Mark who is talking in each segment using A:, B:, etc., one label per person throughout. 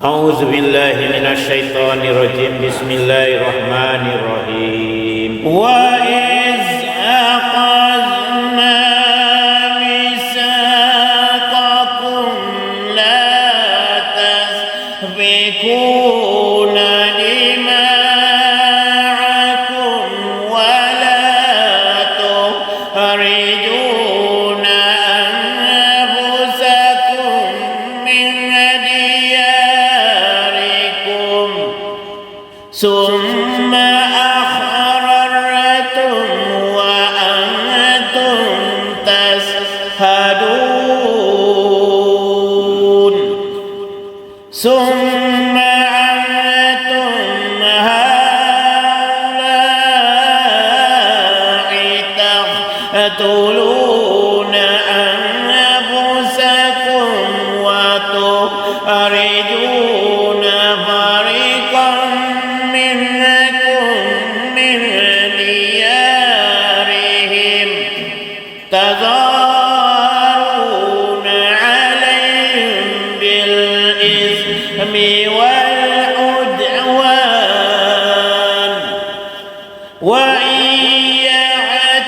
A: A'udzu billahi minasyaitonir rajim. Bismillahirrahmanirrahim. Wa iz aqadna misaqakum la tasfikuna dima'akum wa la tukhrijuna anfusakum min ثم أخررتم وأنتم تشهدون ثم أنتم هؤلاء تقتلون أنفسكم وتخرجون فريقا تظاهرون عليهم بالإثم والعدوان وإن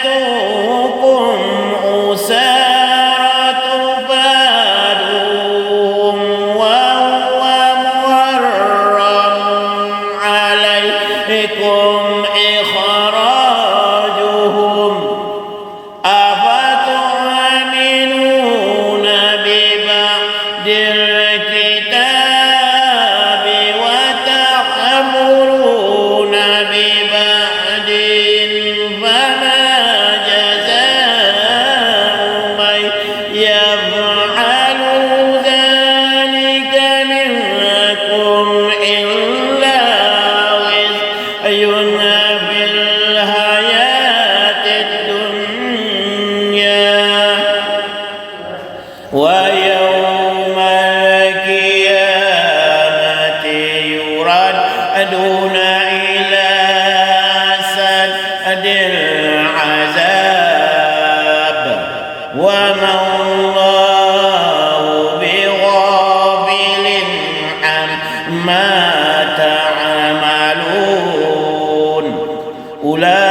A: يأتوكم أسارى تفادوهم وهو محرم عليكم إخراجهم أفتؤمنون ببعض الكتاب وتكفرون ببعض فما جزاء من يفعل ذلك منكم إلا خزي في الحياة الدنيا ويوم القيامة يردون إلى أشد العذاب وما الله بغافل عما تعملون أولئك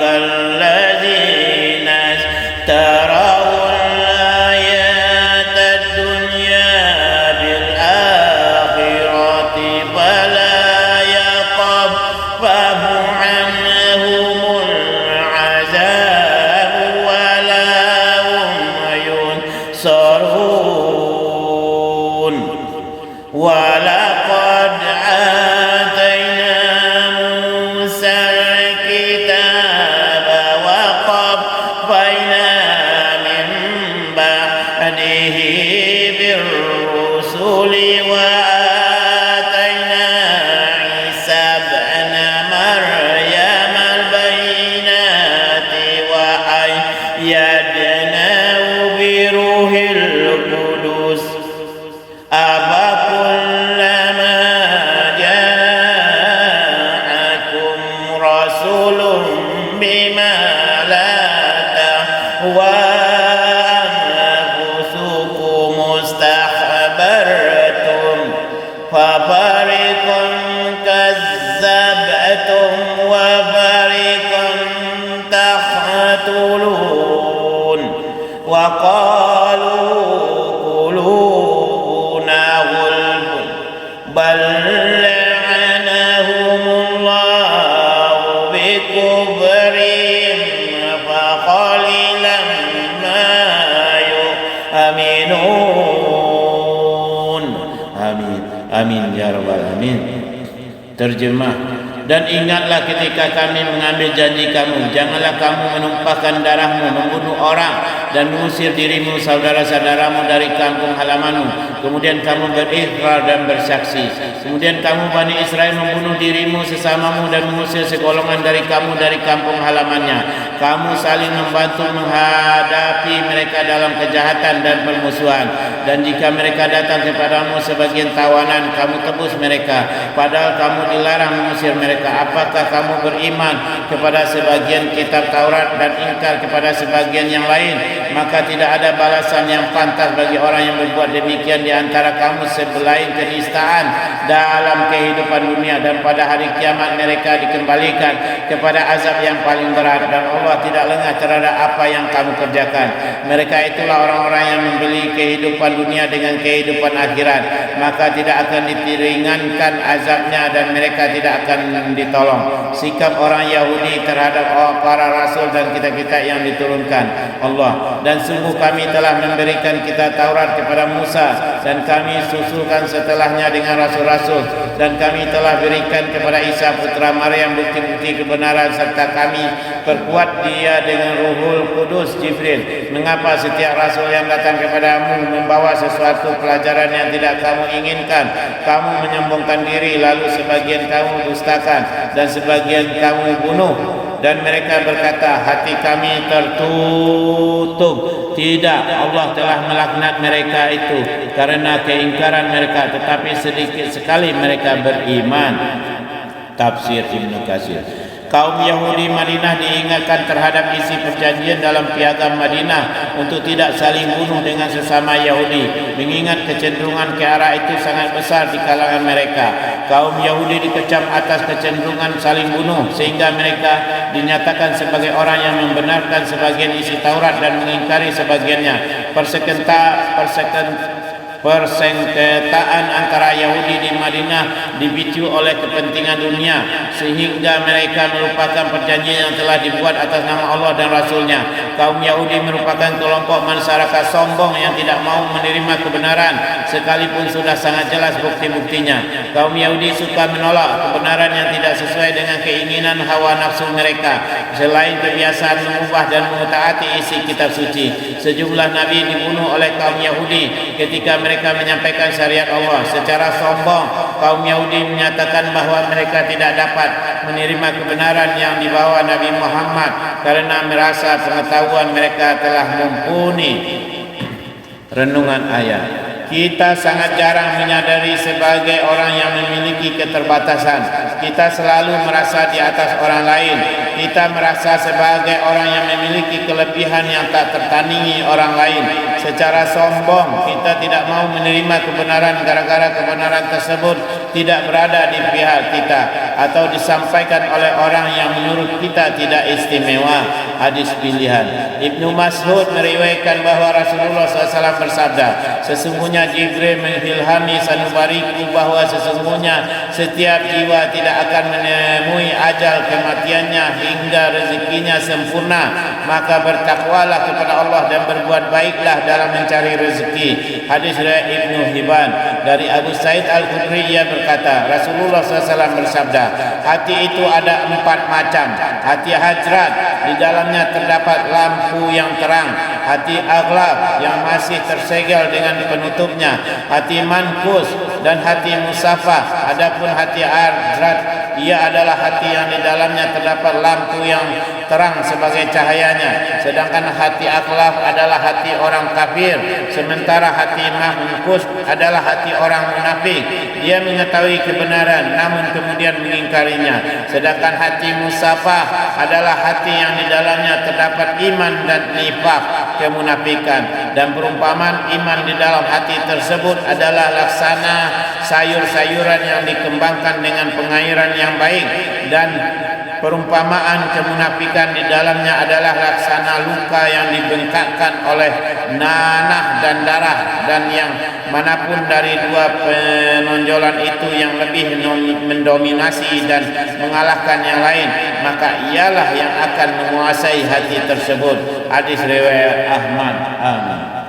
A: الذين اشتروا الحياة الدنيا بالآخرة فلا يخفف عنهم العذاب ولا هم ينصرون ولقد آتينا موسى الكتاب وقفينا من بعده بالرسل وآتينا عيسى ابن مريم البينات وأيدناه بروح القدس أفكلما جاءكم رسول بما لا تهوى أنفسكم استكبرتم ففريقا كذبتم وفريقا تقتلون وقالوا قلوبنا غلف بل لعنهم الله بكفرهم فقليلا ما يؤمنون. Amin. Amin ya rabbal alamin. Terjemah. Dan ingatlah ketika kami mengambil janji kamu, janganlah kamu menumpahkan darahmu, membunuh orang, dan mengusir dirimu saudara-saudaramu dari kampung halamanmu. Kemudian kamu berikrar dan bersaksi. Kemudian kamu Bani Israel membunuh dirimu sesamamu dan mengusir segolongan dari kamu dari kampung halamannya. Kamu saling membantu menghadapi mereka dalam kejahatan dan permusuhan. Dan jika mereka datang kepadamu sebagian tawanan, kamu tebus mereka, padahal kamu dilarang mengusir mereka. Apakah kamu beriman kepada sebagian kitab Taurat dan ingkar kepada sebagian yang lain? Maka tidak ada balasan yang pantas bagi orang yang berbuat demikian di antara kamu selain kenistaan dalam kehidupan dunia, dan pada hari kiamat mereka dikembalikan kepada azab yang paling berat, dan Allah tidak lengah terhadap apa yang kamu kerjakan. Mereka itulah orang-orang yang membeli kehidupan dunia dengan kehidupan akhirat, maka tidak akan diringankan azabnya dan mereka tidak akan ditolong. Sikap orang Yahudi terhadap para rasul dan kitab-kitab yang diturunkan Allah. Dan sungguh kami telah memberikan kitab Taurat kepada Musa, dan kami susulkan setelahnya dengan rasul-rasul, dan kami telah berikan kepada Isa putra Maryam bukti-bukti kebenaran, serta kami perkuat dia dengan Ruhul Kudus Jibril. Mengapa setiap rasul yang datang kepadamu membawa sesuatu pelajaran yang tidak kamu inginkan, kamu menyombongkan diri, lalu sebagian kamu dustakan dan sebagian kamu bunuh? Dan mereka berkata, hati kami tertutup. Tidak, Allah telah melaknat mereka itu karena keingkaran mereka, tetapi sedikit sekali mereka beriman. Tafsir Ibnu Katsir. Kaum Yahudi Madinah diingatkan terhadap isi perjanjian dalam piagam Madinah untuk tidak saling bunuh dengan sesama Yahudi, mengingat kecenderungan ke arah itu sangat besar di kalangan mereka. Kaum Yahudi dikecam atas kecenderungan saling bunuh, sehingga mereka dinyatakan sebagai orang yang membenarkan sebagian isi Taurat dan mengingkari sebagiannya. Persengketaan antara Yahudi di Madinah dipicu oleh kepentingan dunia, sehingga mereka melupakan perjanjian yang telah dibuat atas nama Allah dan Rasulnya. Kaum Yahudi merupakan kelompok masyarakat sombong yang tidak mau menerima kebenaran sekalipun sudah sangat jelas bukti-buktinya. Kaum Yahudi suka menolak kebenaran yang tidak sesuai dengan keinginan hawa nafsu mereka, selain kebiasaan mengubah dan mengutaati isi kitab suci. Sejumlah nabi dibunuh oleh kaum Yahudi ketika mereka menyampaikan syariat Allah. Secara sombong, kaum Yahudi menyatakan bahawa mereka tidak dapat menerima kebenaran yang dibawa Nabi Muhammad karena merasa pengetahuan mereka telah mumpuni. Renungan ayat. Kita sangat jarang menyadari sebagai orang yang memiliki keterbatasan. Kita selalu merasa di atas orang lain. Kita merasa sebagai orang yang memiliki kelebihan yang tak tertandingi orang lain. Secara sombong, kita tidak mau menerima kebenaran gara-gara kebenaran tersebut tidak berada di pihak kita atau disampaikan oleh orang yang menurut kita tidak istimewa. Hadis pilihan. Ibnu Mas'ud meriwayatkan bahawa Rasulullah SAW bersabda, sesungguhnya Jibril mengilhami sanubariku bahawa sesungguhnya setiap jiwa tidak akan menemui ajal kematiannya hingga rezekinya sempurna. Maka bertakwalah kepada Allah dan berbuat baiklah dalam mencari rezeki. Hadis riwayat Ibnu Hibban. Dari Abu Sa'id Al-Khudri, ia berkata, Rasulullah SAW bersabda, hati itu ada 4 macam. Hati hajrat, di dalamnya terdapat lampu yang terang. Hati aghlab, yang masih tersegel dengan penutupnya. Hati mankus dan hati musafah. Adapun hati hajrat, ia adalah hati yang di dalamnya terdapat lampu yang terang sebagai cahayanya. Sedangkan hati akhlaf adalah hati orang kafir, sementara hati mahkus adalah hati orang munafik. Dia mengetahui kebenaran namun kemudian mengingkarinya. Sedangkan hati musafah adalah hati yang di dalamnya terdapat iman dan nifaq, kemunafikan. Dan perumpamaan iman di dalam hati tersebut adalah laksana sayur-sayuran yang dikembangkan dengan pengairan yang baik, dan perumpamaan kemunafikan di dalamnya adalah laksana luka yang dibengkakkan oleh nanah dan darah, dan yang manapun dari dua penonjolan itu yang lebih mendominasi dan mengalahkan yang lain, maka ialah yang akan menguasai hati tersebut. Hadis riwayat Ahmad. Amin.